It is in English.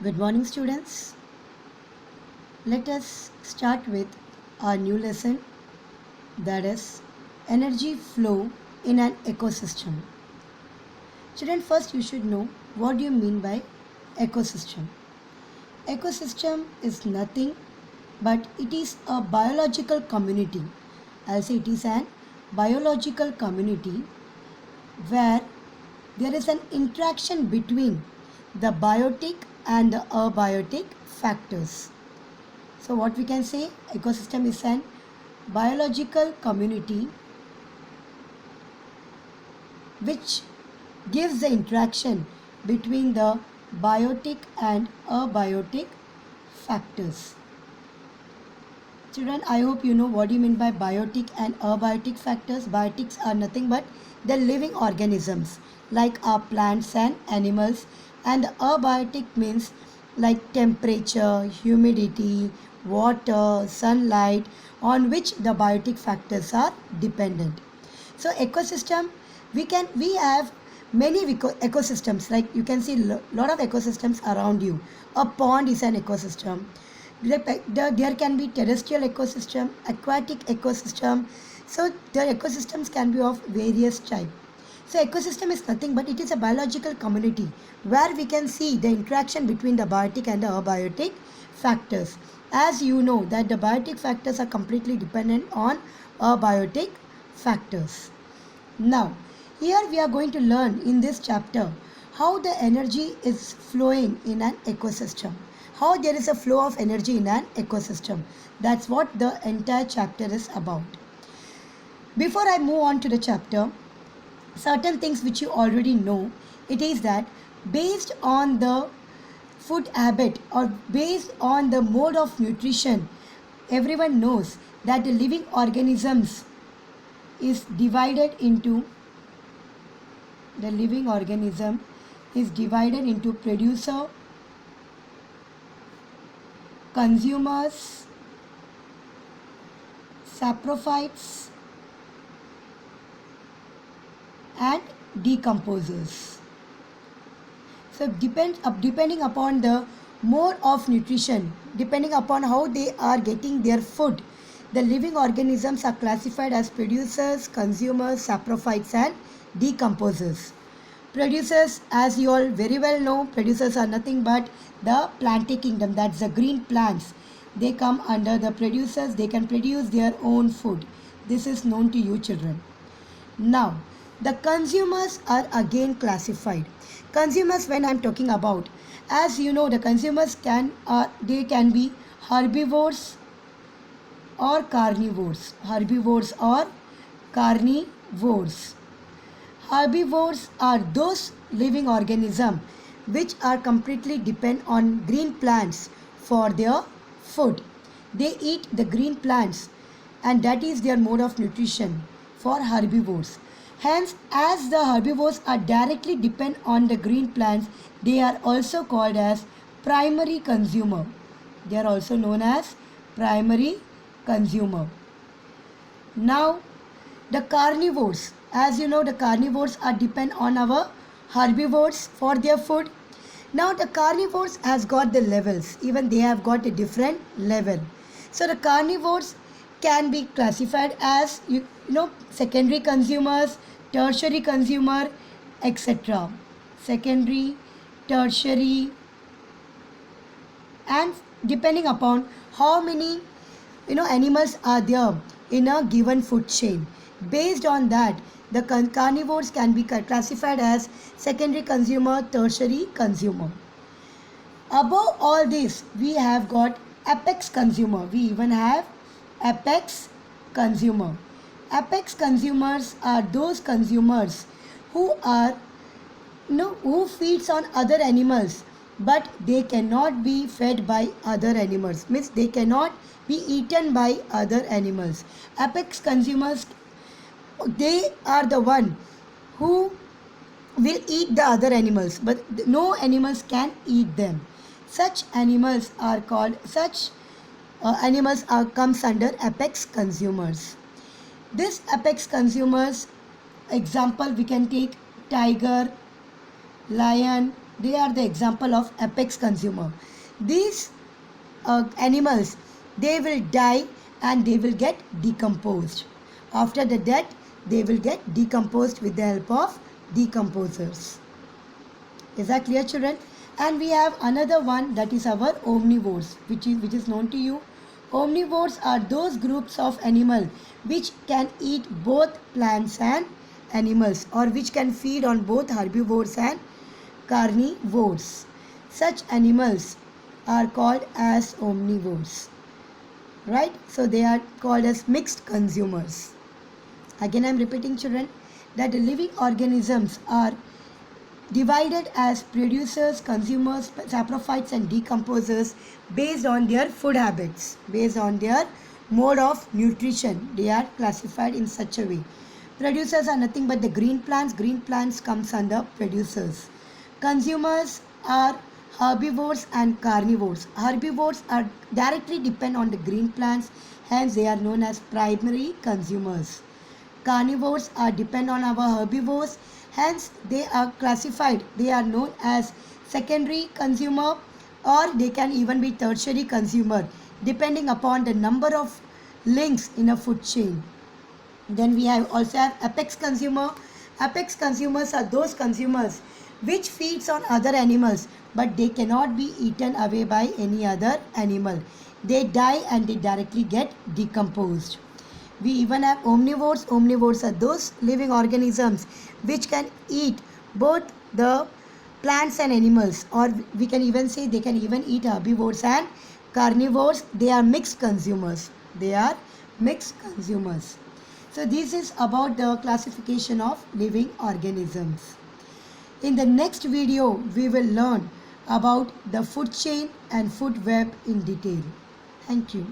Good morning, students. Let us start with our new lesson, that is energy flow in an ecosystem. Children, first you should know what do you mean by ecosystem. Ecosystem is nothing but it is a biological community. I'll say it is an biological community where there is an interaction between the biotic and the abiotic factors. So what we can say, ecosystem is an biological community which gives the interaction between the biotic and abiotic factors. Children, I hope you know what you mean by biotic and abiotic factors. Biotics are nothing but the living organisms like our plants and animals, and the abiotic means like temperature, humidity, water, sunlight, on which the biotic factors are dependent. So ecosystem, we have many ecosystems, like you can see lot of ecosystems around you. A pond is an ecosystem. There can be terrestrial ecosystem, aquatic ecosystem. So the ecosystems can be of various type. So ecosystem is nothing but it is a biological community where we can see the interaction between the biotic and the abiotic factors. As you know that the biotic factors are completely dependent on abiotic factors. Now, here we are going to learn in this chapter how the energy is flowing in an ecosystem. How there is a flow of energy in an ecosystem. That's what the entire chapter is about. Before I move on to the chapter, certain things which you already know, it is that based on the food habit or based on the mode of nutrition, everyone knows that the living organisms is divided into producer, consumers, saprophytes and decomposers. So depending upon the mode of nutrition, depending upon how they are getting their food, the living organisms are classified as producers, consumers, saprophytes and decomposers. Producers, as you all very well know, producers are nothing but the planting kingdom, that's the green plants. They come under the producers, they can produce their own food. This is known to you children. Now, the consumers are again classified. Consumers, when I am talking about, as you know, the consumers can be herbivores or carnivores. Herbivores or carnivores. Herbivores are those living organisms which are completely depend on green plants for their food. They eat the green plants and that is their mode of nutrition for herbivores. Hence, as the herbivores are directly depend on the green plants, they are also called as primary consumer. They are also known as primary consumer. Now, the carnivores, as you know, the carnivores are depend on our herbivores for their food. Now, the carnivores has got the levels, even they have got a different level. So, the carnivores can be classified as you know secondary consumers, tertiary consumer, etc. Secondary, tertiary, and depending upon how many animals are there in a given food chain. Based on that, the carnivores can be classified as secondary consumer, tertiary consumer. Above all this, we have got apex consumer. We even have apex consumer. Apex consumers are those consumers who are who feeds on other animals, but they cannot be fed by other animals, means they cannot be eaten by other animals. Apex consumers, they are the one who will eat the other animals, but no animals can eat them. Such animals are called comes under apex consumers. This apex consumers, example we can take tiger, lion, They are the example of apex consumer. These animals, they will die and they will get decomposed. After the death, they will get decomposed with the help of decomposers. Is that clear, children? And we have another one, that is our omnivores, which is known to you. Omnivores are those groups of animals which can eat both plants and animals, or which can feed on both herbivores and carnivores. Such animals are called as omnivores, right? So they are called as mixed consumers. Again I am repeating, children, that the living organisms are divided as producers, consumers, saprophytes and decomposers based on their food habits, based on their mode of nutrition. They are classified in such a way. Producers are nothing but the green plants. Green plants comes under producers. Consumers are herbivores and carnivores. Herbivores are directly depend on the green plants, hence they are known as primary consumers. Carnivores are depend on our herbivores, hence they are classified, they are known as secondary consumer, or they can even be tertiary consumer depending upon the number of links in a food chain. Then we also have apex consumer. Apex consumers are those consumers which feeds on other animals, but they cannot be eaten away by any other animal. They die and they directly get decomposed. We even have omnivores. Omnivores are those living organisms which can eat both the plants and animals, or we can even say they can even eat herbivores and carnivores. They are mixed consumers. They are mixed consumers. So this is about the classification of living organisms. In the next video, we will learn about the food chain and food web in detail. Thank you.